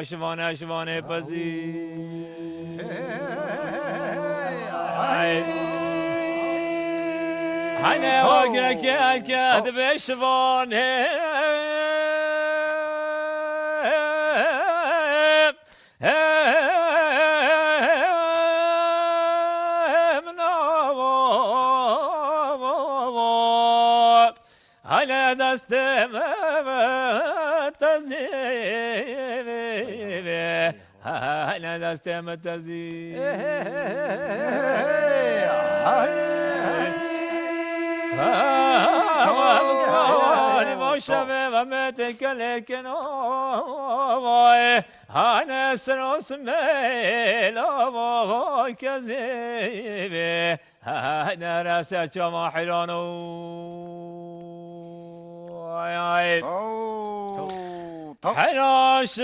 شوانه شوانه پزی هنه آگره که به شوانه هنه دستم أنا دست متزي أنا مشابه ومتك لكن أنا سروس ميل كذب أنا راسه كما حيرانو حراش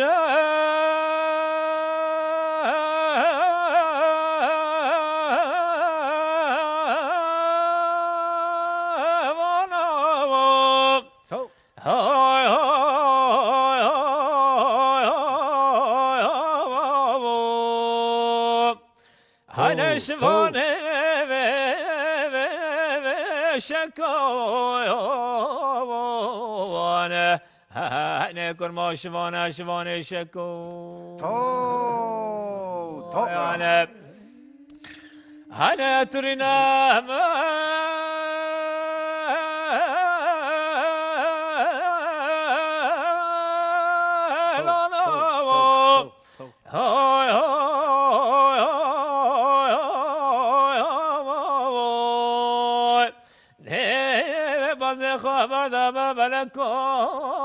أنا شفاني شكوانه أنا كرما شفانه شفانه شكو أنا ترينا خبر دم بلکوانه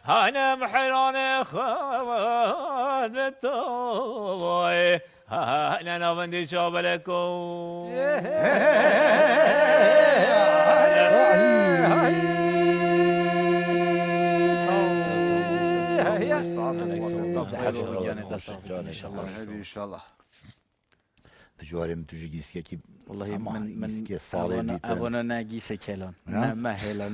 أنا محرانه خبر بتوای أنا نوندی شو بلکو إن شاء الله تجارم تجي جيسكي والله من أبونا نجيس كلام ما هلا